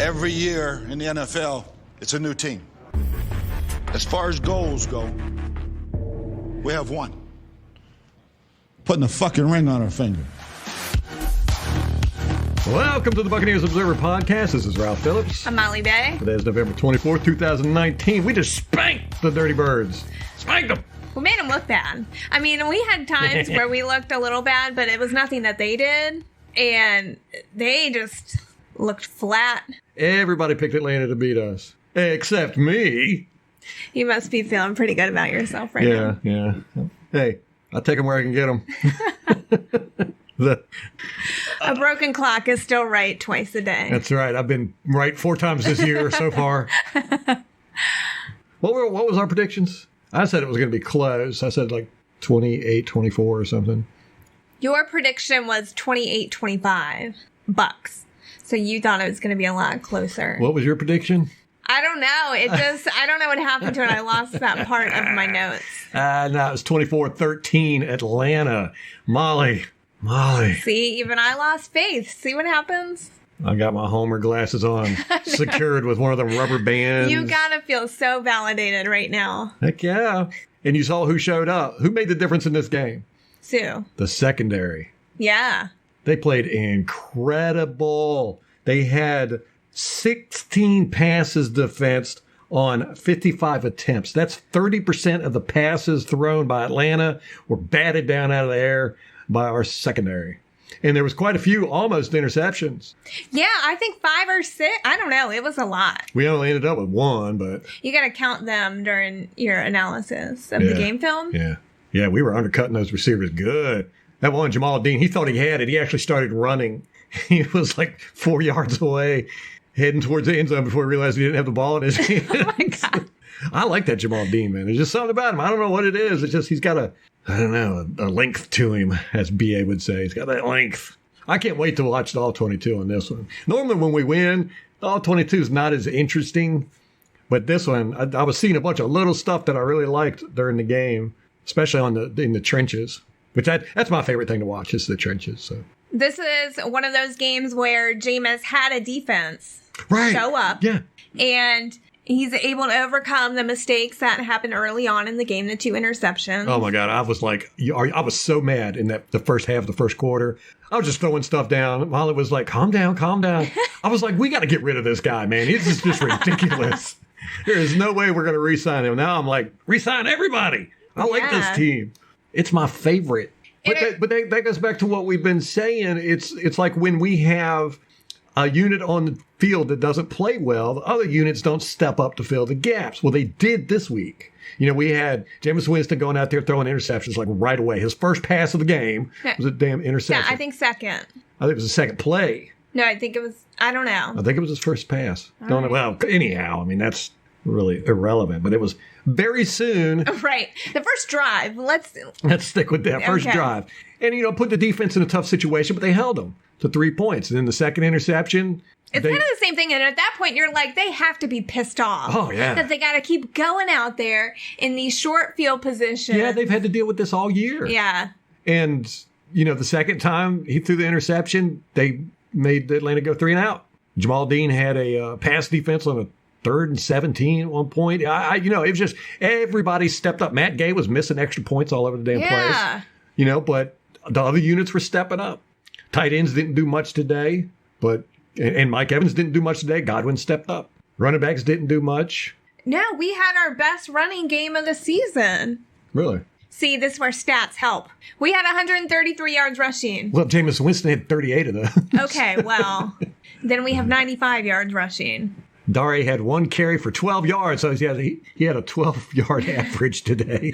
Every year in the NFL, it's a new team. As far as goals go, we have one. Putting a fucking ring on our finger. Welcome to the Buccaneers Observer Podcast. This is Ralph Phillips. I'm Molly Bay. Today is November 24th, 2019. We just spanked the Dirty Birds. Spanked them. We made them look bad. I mean, we had times where we looked a little bad, but it was nothing that they did. And they just looked flat. Everybody picked Atlanta to beat us. Except me. You must be feeling pretty good about yourself right now. Yeah. Hey, I'll take them where I can get them. A broken clock is still right twice a day. That's right. I've been right 4 times this year so far. What was our predictions? I said it was going to be close. I said like 28-24 or something. Your prediction was 28-25 Bucs. So you thought it was going to be a lot closer. What was your prediction? I don't know. I don't know what happened to it. I lost that part of my notes. No, it was 24-13 Atlanta. Molly. See, even I lost faith. See what happens? I got my Homer glasses on, secured with one of them rubber bands. You gotta feel so validated right now. Heck yeah. And you saw who showed up. Who made the difference in this game? Suh. The secondary. Yeah. They played incredible. They had 16 passes defensed on 55 attempts. That's 30% of the passes thrown by Atlanta were batted down out of the air by our secondary. And there was quite a few almost interceptions. Yeah, I think 5 or 6. I don't know. It was a lot. We only ended up with 1, but... You got to count them during your analysis of the game film. Yeah, we were undercutting those receivers good. That one, Jamal Dean, he thought he had it. He actually started running. He was like 4 yards away, heading towards the end zone before he realized he didn't have the ball in his hands. Oh, my God. I like that Jamal Dean, man. There's just something about him. I don't know what it is. It's just he's got a length to him, as B.A. would say. He's got that length. I can't wait to watch the All-22 on this one. Normally when we win, the All-22 is not as interesting. But this one, I was seeing a bunch of little stuff that I really liked during the game, especially in the trenches. Which that's my favorite thing to watch, is the trenches. So this is one of those games where Jameis had a defense show up. Yeah. And he's able to overcome the mistakes that happened early on in the game, the 2 interceptions. Oh, my God. I was like, I was so mad in the first half of the first quarter. I was just throwing stuff down. Molly was like, calm down. I was like, we got to get rid of this guy, man. This is just ridiculous. There is no way we're going to re-sign him. Now I'm like, re-sign everybody. I like this team. It's my favorite. But that goes back to what we've been saying. It's like when we have a unit on the field that doesn't play well, the other units don't step up to fill the gaps. Well, they did this week. You know, we had Jameis Winston going out there throwing interceptions like right away. His first pass of the game was a damn interception. Yeah, I think second. I think it was the second play. No, I think it was, I don't know. I think it was his first pass. Don't know. Well, anyhow, I mean, that's really irrelevant, but it was very soon. Right. The first drive. Let's stick with that first drive. And, put the defense in a tough situation, but they held them to 3 points. And then the second interception. It's kind of the same thing. And at that point, you're like, they have to be pissed off. Oh, yeah. That they got to keep going out there in these short field positions. Yeah, they've had to deal with this all year. Yeah. And, the second time he threw the interception, they made Atlanta go 3 and out. Jamal Dean had a pass defense on a 3rd and 17 at one point. It was just everybody stepped up. Matt Gay was missing extra points all over the damn place. But the other units were stepping up. Tight ends didn't do much today, and Mike Evans didn't do much today. Godwin stepped up. Running backs didn't do much. No, we had our best running game of the season. Really? See, this is where stats help. We had 133 yards rushing. Well, Jameis Winston had 38 of them. Okay, well, then we have 95 yards rushing. Dare had 1 carry for 12 yards, so he had a 12-yard average today.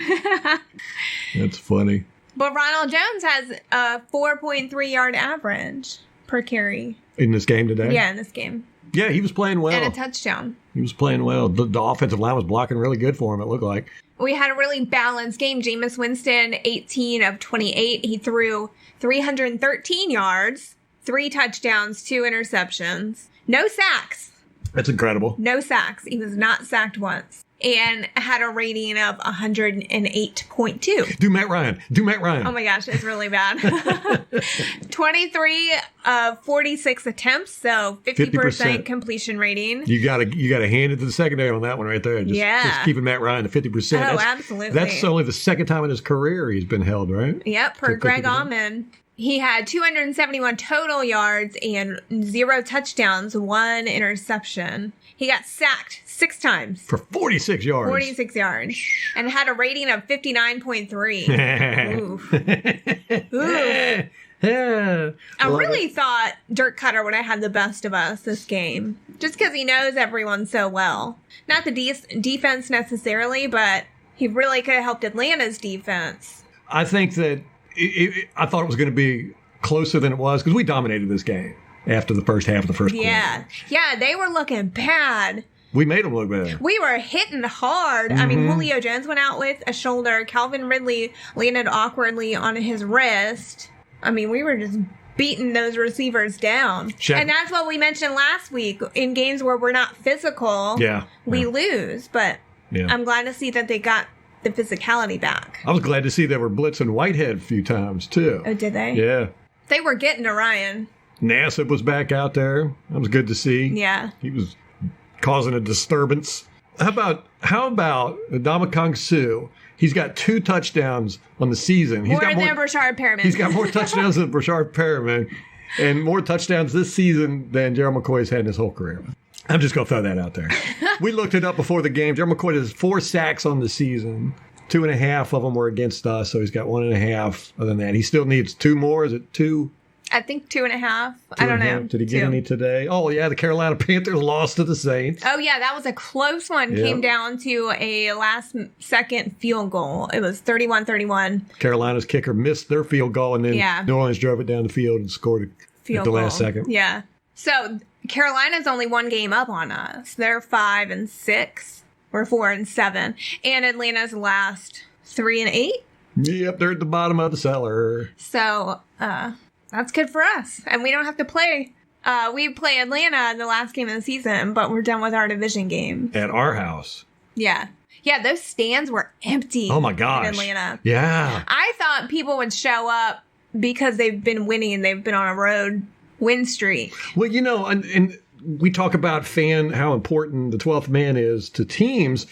That's funny. But Ronald Jones has a 4.3-yard average per carry. In this game today? Yeah, in this game. Yeah, he was playing well. And a touchdown. He was playing well. The offensive line was blocking really good for him, it looked like. We had a really balanced game. Jameis Winston, 18 of 28. He threw 313 yards, 3 touchdowns, 2 interceptions. No sacks. That's incredible. No sacks. He was not sacked once. and had a rating of 108.2. Do Matt Ryan. Oh my gosh, it's really bad. 23 of 46 attempts, so 50% completion rating. You gotta hand it to the secondary on that one right there. Just keeping Matt Ryan to 50%. Oh, absolutely. That's only the second time in his career he's been held, right? Yep, per Greg Allman. He had 271 total yards and 0 touchdowns, 1 interception. He got sacked 6 times. For 46 yards. 46 yards. And had a rating of 59.3. Oof. I really thought Dirk Cutter would have had the best of us this game. Just because he knows everyone so well. Not the defense necessarily, but he really could have helped Atlanta's defense. I think that I thought it was going to be closer than it was because we dominated this game after the first half of the first quarter. Yeah, they were looking bad. We made them look bad. We were hitting hard. I mean, Julio Jones went out with a shoulder. Calvin Ridley landed awkwardly on his wrist. I mean, we were just beating those receivers down. And that's what we mentioned last week. In games where we're not physical, we lose. But I'm glad to see that they got the physicality back. I was glad to see they were blitzing Whitehead a few times, too. Oh, did they? Yeah. They were getting to Ryan. Nassib was back out there. That was good to see. Yeah. He was causing a disturbance. How about Ndamukong Suh? He's got 2 touchdowns on the season. More than Brashard Perriman. He's got more touchdowns than Brashard Perriman and more touchdowns this season than Gerald McCoy's had in his whole career. I'm just going to throw that out there. We looked it up before the game. Gerald McCoy has 4 sacks on the season. 2.5 of them were against us, so he's got 1.5. Other than that, he still needs 2 more. Is it 2? I think 2.5. I don't know. Did he get any today? Oh, yeah, the Carolina Panthers lost to the Saints. Oh, yeah, that was a close one. Yep. Came down to a last-second field goal. It was 31-31. Carolina's kicker missed their field goal, and then New Orleans drove it down the field and scored at the last second. Yeah. So Carolina's only 1 game up on us. They're 5-6. We're 4-7. And Atlanta's last 3-8. Yep, they're at the bottom of the cellar. So, that's good for us. And we don't have to play. We play Atlanta in the last game of the season, but we're done with our division game. At our house. Yeah. Yeah, those stands were empty. Oh, my gosh. In Atlanta. Yeah. I thought people would show up because they've been winning and they've been on a road win streak. Well, you know, and we talk about how important the 12th man is to teams.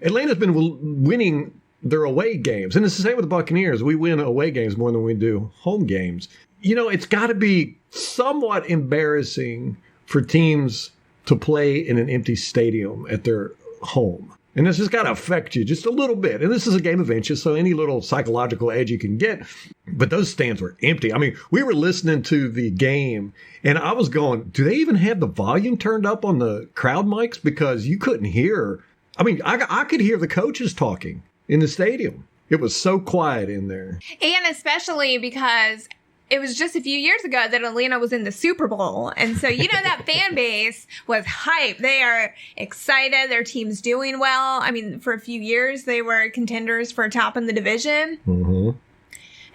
Atlanta's been winning their away games. And it's the same with the Buccaneers. We win away games more than we do home games. You know, it's got to be somewhat embarrassing for teams to play in an empty stadium at their home. And this has got to affect you just a little bit. And this is a game of inches, so any little psychological edge you can get. But those stands were empty. I mean, we were listening to the game, and I was going, do they even have the volume turned up on the crowd mics? Because you couldn't hear. I mean, I could hear the coaches talking in the stadium. It was so quiet in there. And especially because it was just a few years ago that Atlanta was in the Super Bowl. And so, you know, that fan base was hyped. They are excited. Their team's doing well. I mean, for a few years, they were contenders for top in the division. Mm-hmm.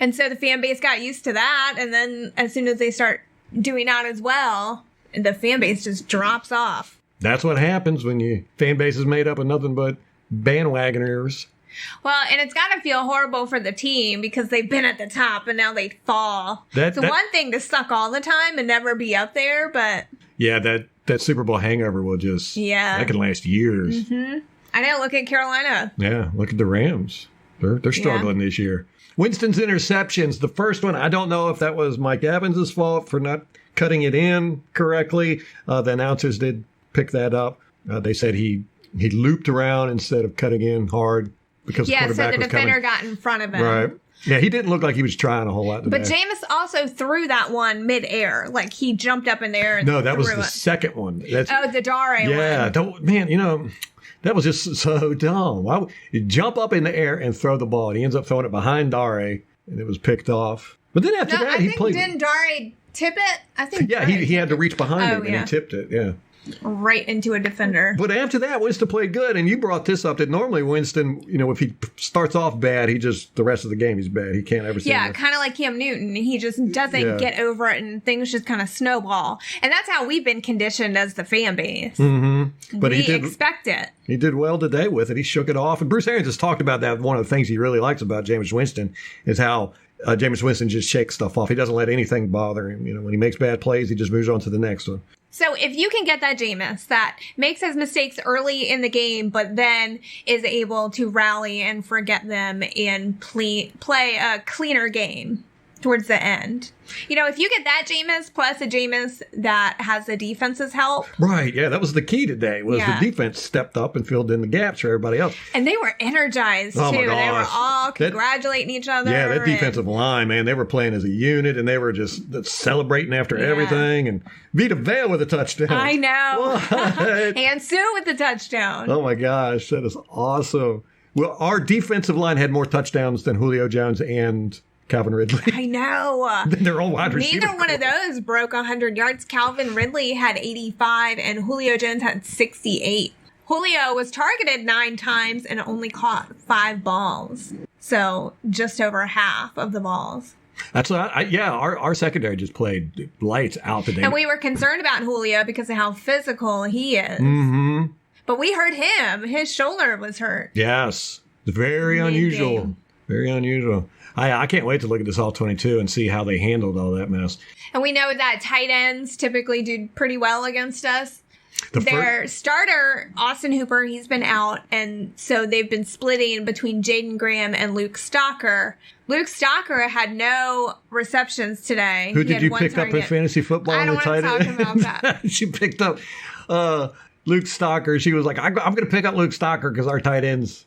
And so the fan base got used to that. And then as soon as they start doing that as well, the fan base just drops off. That's what happens when your fan base is made up of nothing but bandwagoners. Well, and it's got to feel horrible for the team because they've been at the top and now they fall. It's one thing to suck all the time and never be up there, but... Yeah, that Super Bowl hangover will just... Yeah. That can last years. Mm-hmm. I know, look at Carolina. Yeah, look at the Rams. They're struggling this year. Winston's interceptions, the first one, I don't know if that was Mike Evans' fault for not cutting it in correctly. The announcers did pick that up. They said he looped around instead of cutting in hard. Because so the defender got in front of him. Right. Yeah, he didn't look like he was trying a whole lot today. But Jameis also threw that one midair. Like, he jumped up in there and No, that was the second one. The Dare one. Yeah, man, you know, that was just so dumb. Why would you jump up in the air and throw the ball? And he ends up throwing it behind Dare, and it was picked off. But then after that, he played... Didn't Dare tip it? I think. Yeah, he had to reach behind him and yeah. he tipped it. Yeah. Right into a defender. But after that, Winston played good. And you brought this up that normally Winston, if he starts off bad, the rest of the game he's bad. He can't ever see Yeah, kind of like Cam Newton. He just doesn't get over it and things just kind of snowball. And that's how we've been conditioned as the fan base. Mm-hmm. But we expect it. He did well today with it. He shook it off. And Bruce Arians has talked about that. One of the things he really likes about Jameis Winston is how Jameis Winston just shakes stuff off. He doesn't let anything bother him. When he makes bad plays, he just moves on to the next one. So if you can get that Jameis that makes his mistakes early in the game, but then is able to rally and forget them and play a cleaner game towards the end. If you get that Jameis plus a Jameis that has the defense's help. Right, yeah, that was the key today, was the defense stepped up and filled in the gaps for everybody else. And they were energized, oh too. My gosh. They were all congratulating each other. Yeah, that defensive line, man, they were playing as a unit, and they were just celebrating after everything. And Vita Vea with a touchdown. I know. And Suh with the touchdown. Oh, my gosh, that is awesome. Well, our defensive line had more touchdowns than Julio Jones and Calvin Ridley. I know. They're all wide receivers. Neither one of those broke 100 yards. Calvin Ridley had 85 and Julio Jones had 68. Julio was targeted 9 times and only caught 5 balls. So just over half of the balls. That's our secondary just played lights out today. And we were concerned about Julio because of how physical he is. Mm-hmm. But we heard him. His shoulder was hurt. Yes. It's very unusual. Very unusual. I can't wait to look at this All-22 and see how they handled all that mess. And we know that tight ends typically do pretty well against us. Their starter, Austin Hooper, he's been out, and so they've been splitting between Jaden Graham and Luke Stalker. Luke Stalker had no receptions today. Who did you pick up in fantasy football? I don't want to talk about that. She picked up Luke Stalker. She was like, I'm going to pick up Luke Stalker because our tight ends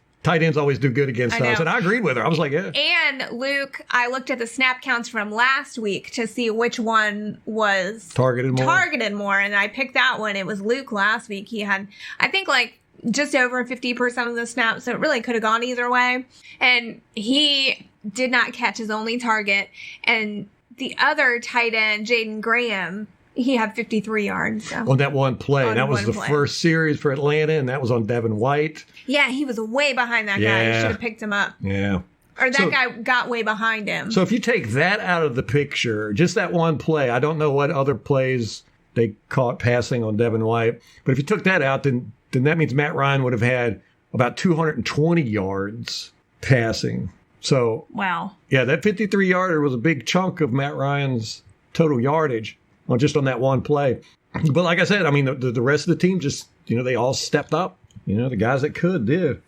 always do good against us. And I agreed with her. I was like, yeah. And Luke, I looked at the snap counts from last week to see which one was targeted more. And I picked that one. It was Luke last week. He had, I think, just over 50% of the snaps. So it really could have gone either way. And he did not catch his only target. And the other tight end, Jaden Graham, he had 53 yards. So. On that one play. That was the first series for Atlanta, and that was on Devin White. Yeah, he was way behind that guy. You should have picked him up. Yeah. Or that guy got way behind him. So if you take that out of the picture, just that one play, I don't know what other plays they caught passing on Devin White, but if you took that out, then that means Matt Ryan would have had about 220 yards passing. So, wow. Yeah, that 53-yarder was a big chunk of Matt Ryan's total yardage. Just on that one play. But like I said, I mean, the rest of the team just, they all stepped up. The guys that could did.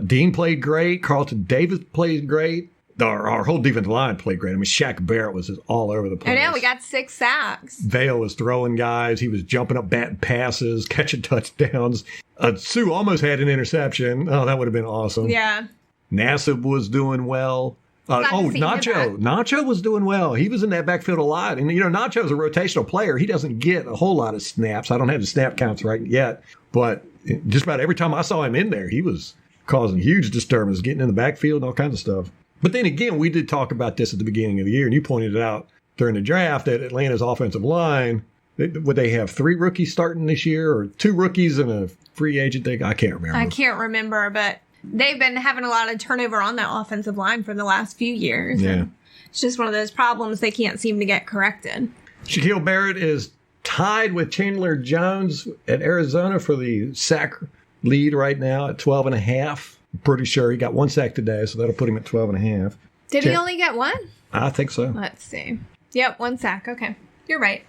Dean played great. Carlton Davis played great. Our whole defensive line played great. I mean, Shaq Barrett was just all over the place. I know, we got 6 sacks. Vea was throwing guys. He was jumping up, batting passes, catching touchdowns. Suh almost had an interception. Oh, that would have been awesome. Yeah. Nassib was doing well. Nacho. Nacho was doing well. He was in that backfield a lot. And, Nacho's a rotational player. He doesn't get a whole lot of snaps. I don't have the snap counts right yet. But just about every time I saw him in there, he was causing huge disturbance, getting in the backfield and all kinds of stuff. But then again, we did talk about this at the beginning of the year, and you pointed it out during the draft that Atlanta's offensive line, would they have 3 rookies starting this year or 2 rookies and a free agent thing? I can't remember. I can't remember, but they've been having a lot of turnover on that offensive line for the last few years. Yeah. It's just one of those problems they can't seem to get corrected. Shaquille Barrett is tied with Chandler Jones at Arizona for the sack lead right now at 12.5. I'm pretty sure he got 1 sack today, so that'll put him at 12.5. Did he only get 1? I think so. Let's see. Yep, 1 sack. Okay. You're right.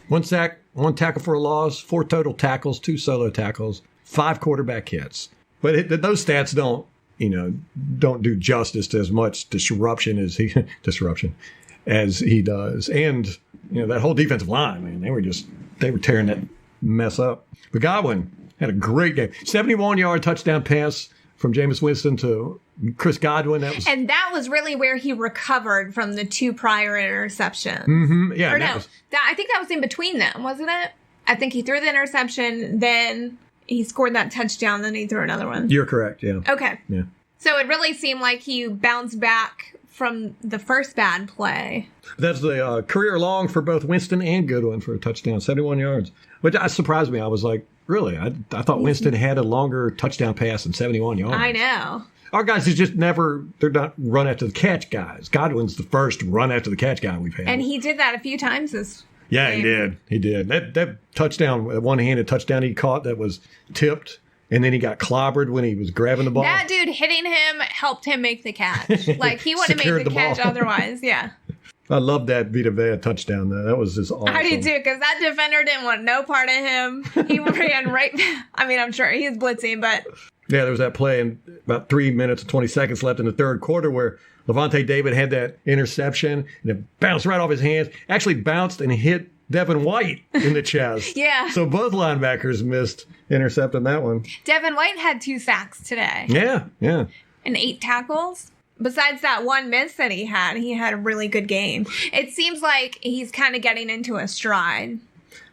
1 sack, 1 tackle for a loss, 4 total tackles, 2 solo tackles, 5 quarterback hits. But those stats don't do justice to as much disruption as he does. And, that whole defensive line, man, they were tearing that mess up. But Godwin had a great game. 71-yard touchdown pass from Jameis Winston to Chris Godwin. And that was really where he recovered from the 2 prior interceptions. Mm-hmm. Yeah. I think that was in between them, wasn't it? I think he threw the interception, then he scored that touchdown, then he threw another one. You're correct, yeah. Okay. Yeah. So it really seemed like he bounced back from the first bad play. That's the career long for both Winston and Godwin for a touchdown, 71 yards. Which surprised me. I was like, really? I thought Winston had a longer touchdown pass than 71 yards. I know. Our guys is just they're not run after the catch guys. Godwin's the first run after the catch guy we've had. And he did that a few times this Yeah, game. he did. That touchdown, that one-handed touchdown he caught that was tipped, and then he got clobbered when he was grabbing the ball. That dude hitting him helped him make the catch. Like, he wouldn't have Secured made the the ball. catch otherwise. Yeah. I love that Vita Vea touchdown, though. That was just awesome. I do too, because that defender didn't want no part of him. He ran right. I mean, I'm sure he was blitzing, but Yeah, there was that play in about 3 minutes and 20 seconds left in the third quarter where Levante David had that interception, and it bounced right off his hands. Actually bounced and hit Devin White in the chest. Yeah. So both linebackers missed intercepting that one. Devin White had 2 sacks today Yeah. and 8 tackles. Besides that one miss that he had a really good game. It seems like he's kind of getting into a stride.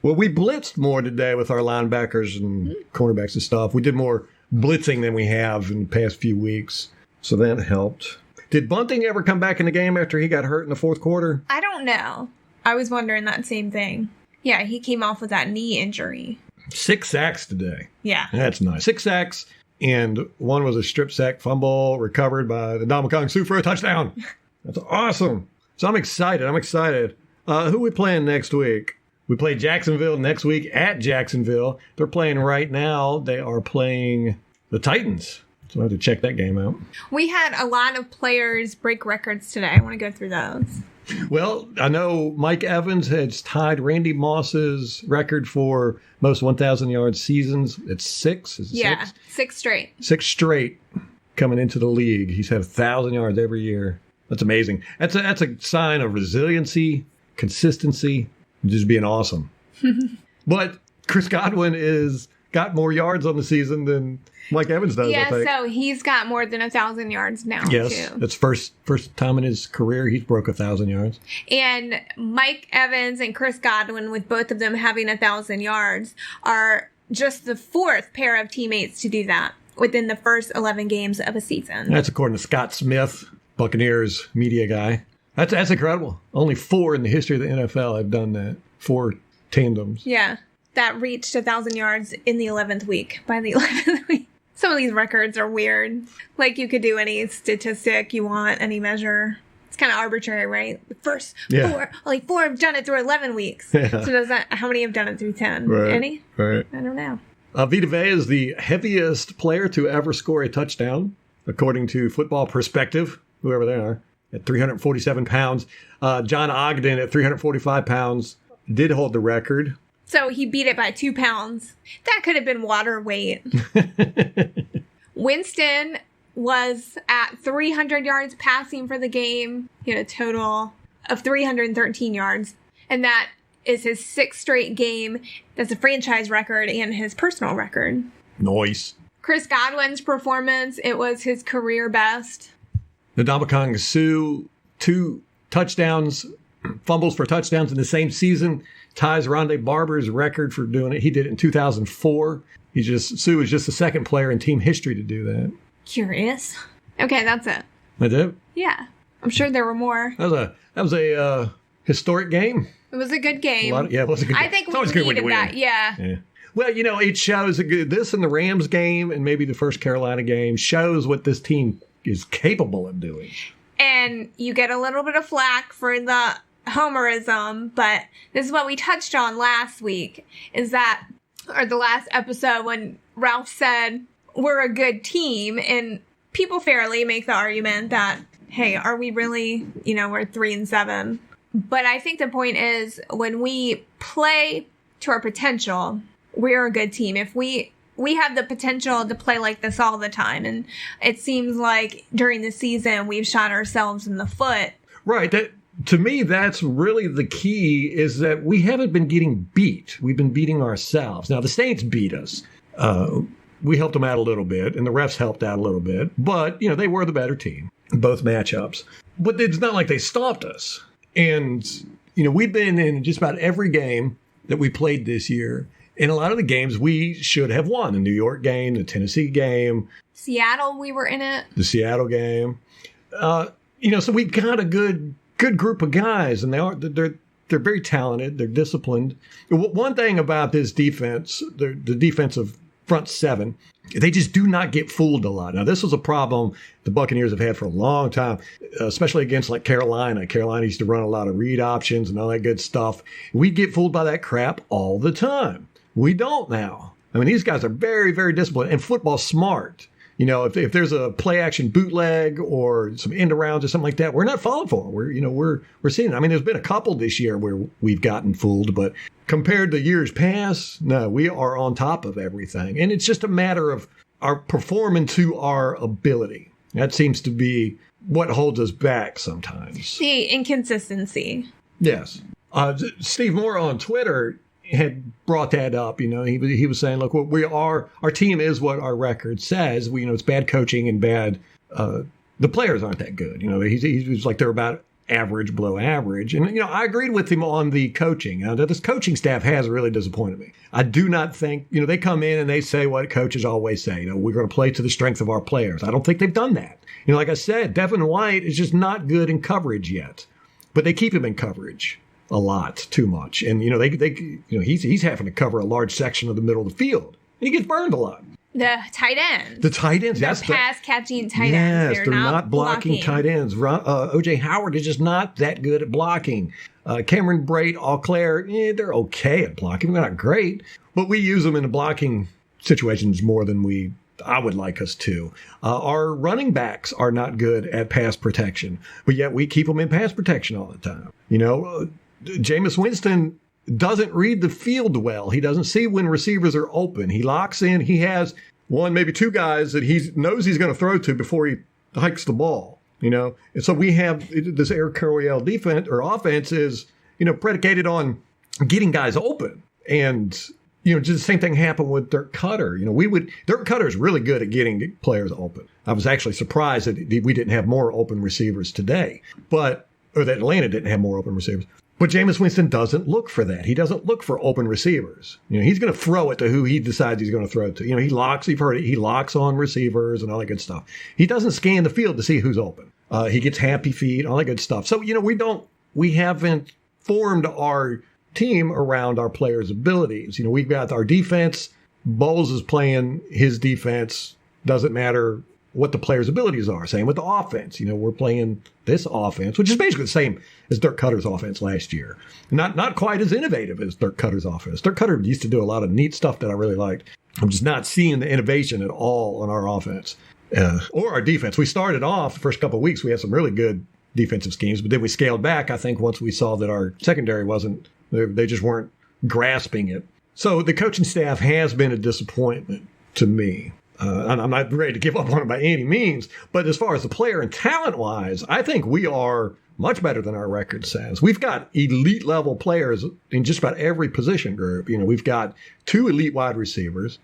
Well, we blitzed more today with our linebackers and cornerbacks and stuff. We did more blitzing than we have in the past few weeks. So that helped. Did Bunting ever come back in the game after he got hurt in the fourth quarter? I don't know. I was wondering that same thing. Yeah, he came off with that knee injury. 6 sacks today. Yeah. That's nice. 6 sacks, and one was a strip sack fumble recovered by the Ndamukong Suh for a touchdown. That's awesome. So I'm excited. Who we playing next week? We play Jacksonville next week at Jacksonville. They're playing right now. They are playing the Titans. So I have to check that game out. We had a lot of players break records today. I want to go through those. Well, I know Mike Evans has tied Randy Moss's record for most 1,000 yard seasons. It's 6. Is it Yeah, 6? 6 straight. 6 straight coming into the league. He's had 1,000 yards every year. That's amazing. That's a sign of resiliency, consistency, and just being awesome. But Chris Godwin is got more yards on the season than Mike Evans does, I Yeah, think. so he's got more than 1,000 yards now, Yes, too. that's first time in his career he's broke 1,000 yards. And Mike Evans and Chris Godwin, with both of them having 1,000 yards, are just the 4th pair of teammates to do that within the first 11 games of a season. That's according to Scott Smith, Buccaneers media guy. That's incredible. Only 4 in the history of the NFL have done that. 4 tandems. Yeah, that reached 1,000 yards in the 11th week, by the 11th week. Some of these records are weird. Like, you could do any statistic you want, any measure. It's kind of arbitrary, right? The first 4, only 4 have done it through 11 weeks. Yeah. So does that, how many have done it through 10? Right. Any? Right. I don't know. Vita Vea is the heaviest player to ever score a touchdown, according to Football Perspective, whoever they are, at 347 pounds. John Ogden at 345 pounds did hold the record. So he beat it by 2 pounds. That could have been water weight. Winston was at 300 yards passing for the game. He had a total of 313 yards. And that is his 6th straight game. That's a franchise record and his personal record. Nice. Chris Godwin's performance, it was his career best. Ndamukong Suh, 2 touchdowns, fumbles for touchdowns in the same season, ties Rondé Barber's record for doing it. He did it in 2004. Suh is just the 2nd player in team history to do that. Curious. Okay, that's it. That's it. Yeah. I'm sure there were more. That was a historic game. It was a good game. It was a good game. I think It's we always good when you needed win. that. Yeah. Yeah. Well, it shows this and the Rams game and maybe the first Carolina game shows what this team is capable of doing. And you get a little bit of flack for the homerism, but this is what we touched on last week, or the last episode, when Ralph said, we're a good team, and people fairly make the argument that, hey, are we really, we're 3-7. But I think the point is, when we play to our potential, we're a good team. If we have the potential to play like this all the time, and it seems like during the season we've shot ourselves in the foot. Right. To me, that's really the key, is that we haven't been getting beat. We've been beating ourselves. Now, the Saints beat us. We helped them out a little bit, and the refs helped out a little bit. But, they were the better team, both matchups. But it's not like they stopped us. And, we've been in just about every game that we played this year. In a lot of the games, we should have won. The New York game, the Tennessee game. Seattle, we were in it. The Seattle game. so we've got a good group of guys, and they're very talented. They're disciplined. One thing about this defense, the defensive front seven, they just do not get fooled a lot. Now, this was a problem the Buccaneers have had for a long time, especially against like Carolina. Carolina used to run a lot of read options and all that good stuff. We get fooled by that crap all the time. We don't now. I mean, these guys are very, very disciplined and football smart. If there's a play action bootleg or some end arounds or something like that, we're not falling for them. We're seeing it. I mean, there's been a couple this year where we've gotten fooled, but compared to years past, no, we are on top of everything. And it's just a matter of our performing to our ability. That seems to be what holds us back sometimes. The inconsistency. Yes. Steve Moore on Twitter had brought that up. He was saying, look, our team is what our record says. It's bad coaching and bad. The players aren't that good. He was like they're about average, below average. And I agreed with him on the coaching. This coaching staff has really disappointed me. I do not think they come in and they say what coaches always say. We're going to play to the strength of our players. I don't think they've done that. Like I said, Devin White is just not good in coverage yet, but they keep him in coverage a lot, too much. And, he's having to cover a large section of the middle of the field. And he gets burned a lot. The tight ends. They're pass-catching tight ends. Yes, they're not blocking tight ends. O.J. Howard is just not that good at blocking. Cameron Brate, Auclair, they're okay at blocking. They're not great. But we use them in the blocking situations more than I would like us to. Our running backs are not good at pass protection. But yet we keep them in pass protection all the time. Jameis Winston doesn't read the field well. He doesn't see when receivers are open. He locks in. He has one, maybe two guys that he knows he's going to throw to before he hikes the ball. And so we have this Eric Coryell defense or offense is, predicated on getting guys open. And, just the same thing happened with Dirk Cutter. Dirk Cutter is really good at getting players open. I was actually surprised that we didn't have more open receivers today, or that Atlanta didn't have more open receivers. But Jameis Winston doesn't look for that. He doesn't look for open receivers. He's going to throw it to who he decides he's going to throw it to. He locks, you've heard it, he locks on receivers and all that good stuff. He doesn't scan the field to see who's open. He gets happy feet, all that good stuff. So, we haven't formed our team around our players' abilities. We've got our defense. Bowles is playing his defense. Doesn't matter what the players' abilities are. Same with the offense. We're playing this offense, which is basically the same as Dirk Cutter's offense last year. Not quite as innovative as Dirk Cutter's offense. Dirk Cutter used to do a lot of neat stuff that I really liked. I'm just not seeing the innovation at all on our offense or our defense. We started off the first couple of weeks, we had some really good defensive schemes, but then we scaled back, I think, once we saw that our secondary they just weren't grasping it. So the coaching staff has been a disappointment to me. I'm not ready to give up on it by any means, but as far as the player and talent-wise, I think we are much better than our record says. We've got elite-level players in just about every position group. We've got 2 elite wide receivers.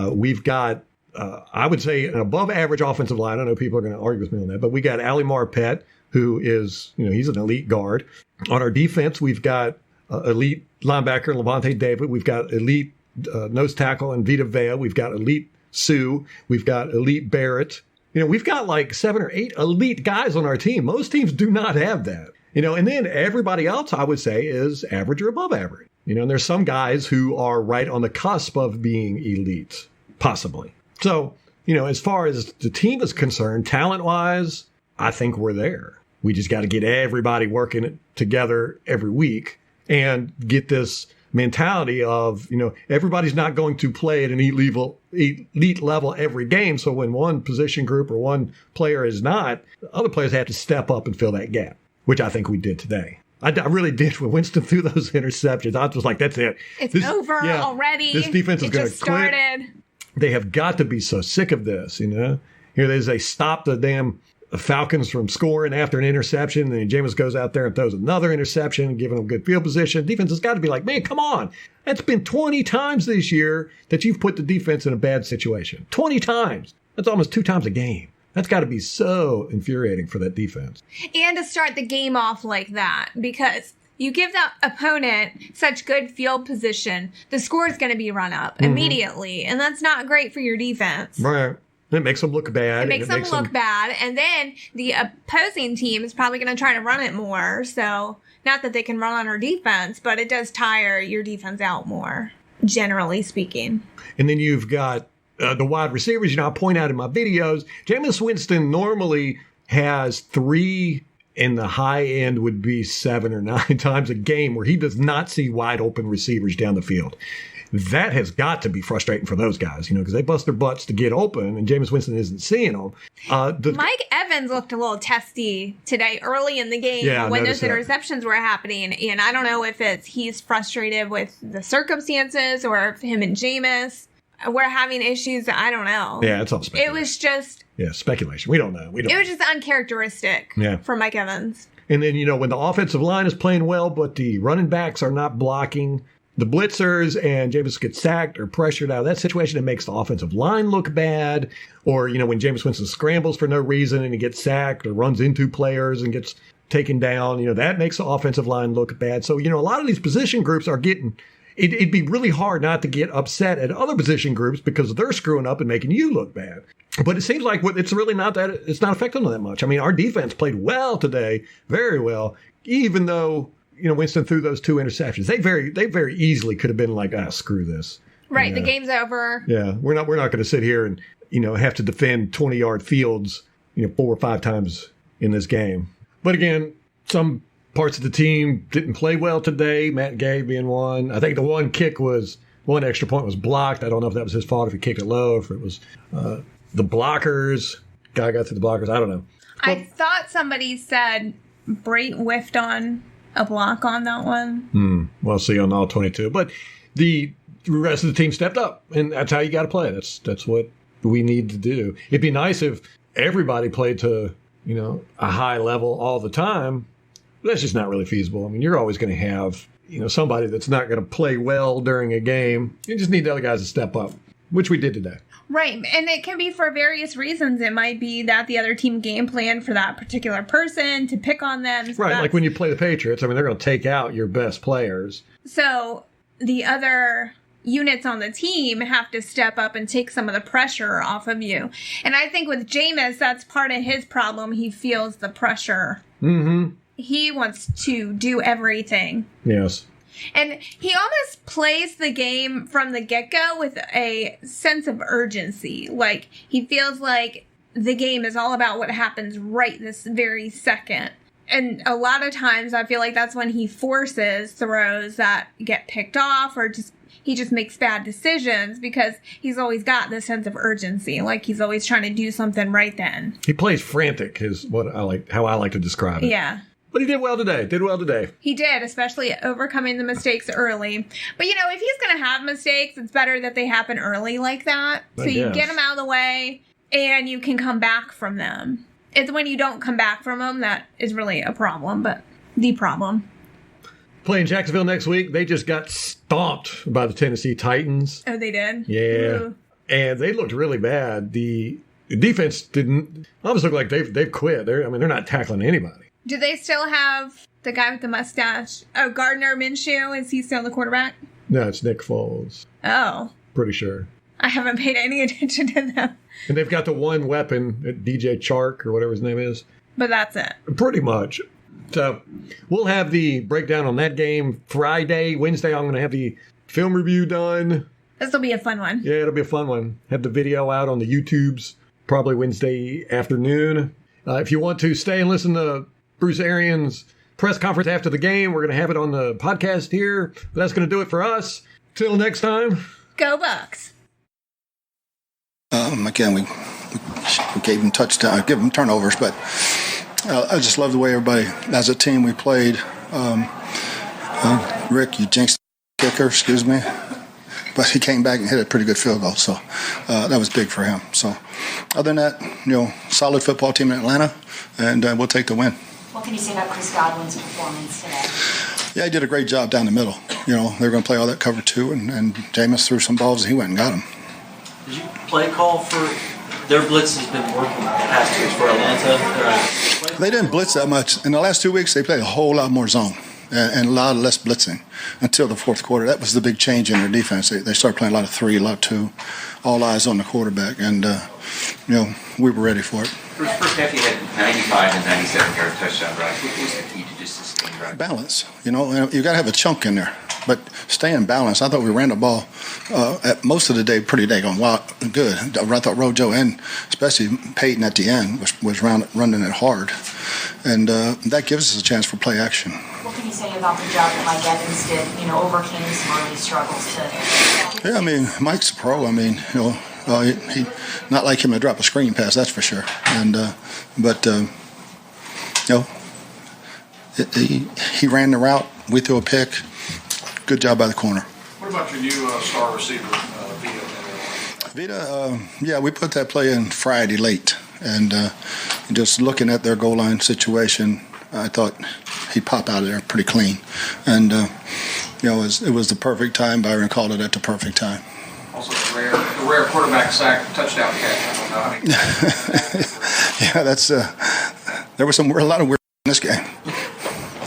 We've got, I would say, an above-average offensive line. I know people are going to argue with me on that, but we got Ali Marpet, who is, he's an elite guard. On our defense, we've got elite linebacker Levante David. We've got elite nose tackle and Vita Vea. We've got elite Suh. We've got elite Barrett. We've got like 7 or 8 elite guys on our team. Most teams do not have that. And then everybody else, I would say, is average or above average. And there's some guys who are right on the cusp of being elite, possibly. So, as far as the team is concerned, talent-wise, I think we're there. We just got to get everybody working together every week and get this mentality of, everybody's not going to play at an elite level every game. So when one position group or one player is not, other players have to step up and fill that gap, which I think we did today. I really did. When Winston threw those interceptions, I was like, that's it. It's over already. This defense is going to quit. They have got to be so sick of this, Here they stop the damn Falcons from scoring after an interception, and then Jameis goes out there and throws another interception, giving them good field position. Defense has got to be like, man, come on. That's been 20 times this year that you've put the defense in a bad situation. 20 times. That's almost 2 times a game. That's got to be so infuriating for that defense. And to start the game off like that, because you give that opponent such good field position, the score is going to be run up immediately, and that's not great for your defense. Right. It makes them look bad. It makes them look bad. And then the opposing team is probably going to try to run it more. So not that they can run on our defense, but it does tire your defense out more, generally speaking. And then you've got the wide receivers. I point out in my videos, Jameis Winston normally has 3, and the high end would be 7 or 9 times a game where he does not see wide open receivers down the field. That has got to be frustrating for those guys, because they bust their butts to get open, and Jameis Winston isn't seeing them. Mike Evans looked a little testy today early in the game when those interceptions were happening, and I don't know if he's frustrated with the circumstances or if him and Jameis were having issues. I don't know. Yeah, it's all speculation. It was just... Yeah, speculation. We don't know. It was just uncharacteristic for Mike Evans. And then, when the offensive line is playing well, but the running backs are not blocking the blitzers and Jameis gets sacked or pressured out of that situation, it makes the offensive line look bad. Or, when Jameis Winston scrambles for no reason and he gets sacked or runs into players and gets taken down, that makes the offensive line look bad. So, a lot of these position groups are getting... It'd be really hard not to get upset at other position groups because they're screwing up and making you look bad. But it seems like it's really not that, it's not affecting them that much. I mean, our defense played well today, very well, even though, Winston threw those 2 interceptions. They very easily could have been like, screw this. Right, the game's over. Yeah, we're not going to sit here and, have to defend 20-yard fields, 4 or 5 times in this game. But again, some parts of the team didn't play well today, Matt Gay being one. I think the one extra point was blocked. I don't know if that was his fault, if he kicked it low, if it was the blockers. Guy got to the blockers. I don't know. I thought somebody said Brate whiffed on a block on that one. We'll see on all 22. But the rest of the team stepped up, and that's how you got to play. That's what we need to do. It'd be nice if everybody played to, a high level all the time. That's just not really feasible. I mean, you're always going to have, somebody that's not going to play well during a game. You just need the other guys to step up, which we did today. Right. And it can be for various reasons. It might be that the other team game planned for that particular person to pick on them. So right. Like when you play the Patriots, they're going to take out your best players. So the other units on the team have to step up and take some of the pressure off of you. And I think with Jameis, that's part of his problem. He feels the pressure. Mm-hmm. He wants to do everything. Yes. And he almost plays the game from the get-go with a sense of urgency. Like, he feels like the game is all about what happens right this very second. And a lot of times I feel like that's when he forces throws that get picked off, or he just makes bad decisions because he's always got this sense of urgency. Like, he's always trying to do something right then. He plays frantic is how I like to describe it. Yeah. But he did well today. He did, especially overcoming the mistakes early. But, if he's going to have mistakes, it's better that they happen early like that. So you get them out of the way and you can come back from them. It's when you don't come back from them that is really a problem, but the problem. Playing Jacksonville next week, they just got stomped by the Tennessee Titans. Oh, they did? Yeah. Ooh. And they looked really bad. The defense didn't almost look like they've quit. They're not tackling anybody. Do they still have the guy with the mustache? Oh, Gardner Minshew? Is he still the quarterback? No, it's Nick Foles. Oh. Pretty sure. I haven't paid any attention to them. And they've got the one weapon, DJ Chark or whatever his name is. But that's it. Pretty much. So we'll have the breakdown on that game Friday. Wednesday, I'm going to have the film review done. This will be a fun one. Yeah, it'll be a fun one. Have the video out on the YouTubes probably Wednesday afternoon. If you want to stay and listen to Bruce Arians' press conference after the game, we're going to have it on the podcast here. But that's going to do it for us. Till next time. Go Bucs. Again, we gave them touchdowns, give them turnovers, but I just love the way everybody, as a team, we played. Rick, you jinxed the kicker, excuse me. But he came back and hit a pretty good field goal, so that was big for him. So other than that, solid football team in Atlanta, and we'll take the win. What can you say about Chris Godwin's performance today? Yeah, he did a great job down the middle. They're going to play all that cover two, and Jameis threw some balls, and he went and got them. Did you play call for their blitz has been working the past 2 weeks for Atlanta? They didn't blitz that much. In the last 2 weeks, they played a whole lot more zone and a lot less blitzing until the fourth quarter. That was the big change in their defense. They started playing a lot of 3, a lot of 2. all eyes on the quarterback, and we were ready for it. First half, you had 95 and 97-yard touchdown drives. What was the key to just sustain drive? Balance. You got to have a chunk in there, but staying balanced. I thought we ran the ball at most of the day pretty daggone good. I thought Rojo and especially Peyton at the end was running it hard, and that gives us a chance for play action. What can you say about the job that Mike Evans did? Overcame some early struggles to. Yeah, I mean, Mike's a pro. I mean, he not like him to drop a screen pass, that's for sure. And he ran the route. We threw a pick. Good job by the corner. What about your new star receiver, Vita? Vita, we put that play in Friday late, and just looking at their goal line situation, I thought he'd pop out of there pretty clean, and it was the perfect time. Byron called it at the perfect time. Also, the rare quarterback sack touchdown catch. I don't know. Yeah, that's there was a lot of weird in this game.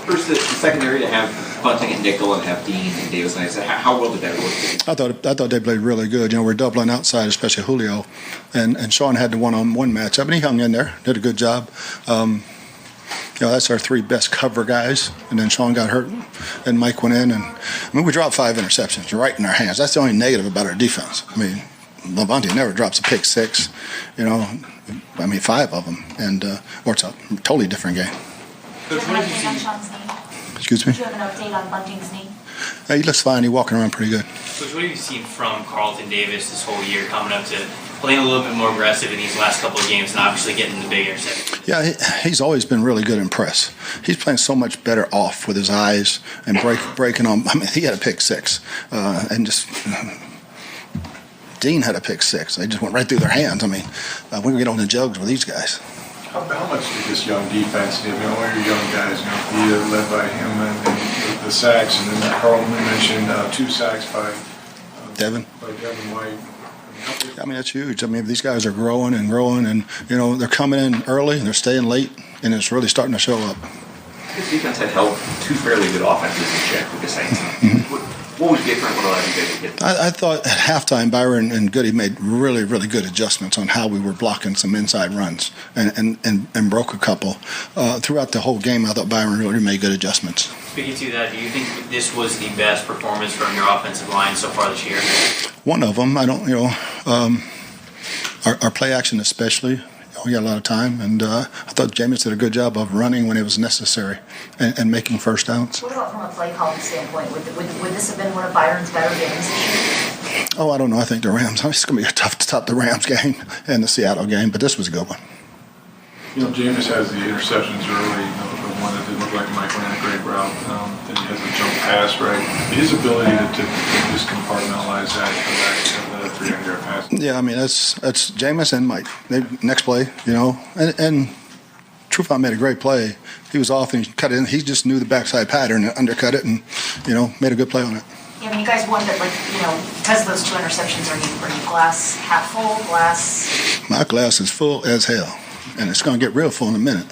First, the secondary to have Bunting and nickel and have Dean and Davis. And I said, how well did that work? I thought they played really good. We're doubling outside, especially Julio, and Sean had the one-on-one matchup, and he hung in there, did a good job. That's our three best cover guys, and then Sean got hurt, and Mike went in, and we dropped 5 interceptions right in our hands. That's the only negative about our defense. I mean, Levante never drops a pick 6, 5 of them, and or it's a totally different game. Do you have an update on Sean's knee? Excuse me? Do you have an update on Bunting's knee? He looks fine. He's walking around pretty good. Coach, what have you seen from Carlton Davis this whole year, coming up to playing a little bit more aggressive in these last couple of games and obviously getting the big interception? Yeah, he's always been really good in press. He's playing so much better off with his eyes and breaking on. I mean, he had a pick 6, and just Dean had a pick 6. They just went right through their hands. I mean, we're gonna get on the jugs with these guys. How much did this young defense do? All your young guys, Vita led by him, and the sacks, and then Carlton mentioned 2 sacks by Devin White. I mean, that's huge. I mean, these guys are growing, and they're coming in early and they're staying late, and it's really starting to show up. This defense had held 2 fairly good offenses in check with the Saints. Mm-hmm. What was different? What allowed you guys to get them? I thought at halftime, Byron and Goody made really, really good adjustments on how we were blocking some inside runs and broke a couple. Throughout the whole game, I thought Byron really made good adjustments. Speaking to that, do you think this was the best performance from your offensive line so far this year? One of them. I don't, our play action especially. We got a lot of time, and I thought Jameis did a good job of running when it was necessary and making first downs. What about from a play calling standpoint? Would this have been one of Byron's better games this year? Oh, I don't know. I think the Rams. It's going to be tough to top the Rams game and the Seattle game, but this was a good one. Jameis has the interceptions early. The one that didn't look like Mike ran a great route. Then he has the jump pass, right? His ability to just compartmentalize that and come back to the 300-yard pass. Yeah, I mean, that's Jameis and Mike. Next play, and Trufant made a great play. He was off and he cut it in. He just knew the backside pattern and undercut it and, made a good play on it. Yeah, I mean, you guys won, but because of those 2 interceptions, are you glass half full, glass? My glass is full as hell, and it's going to get real full in a minute.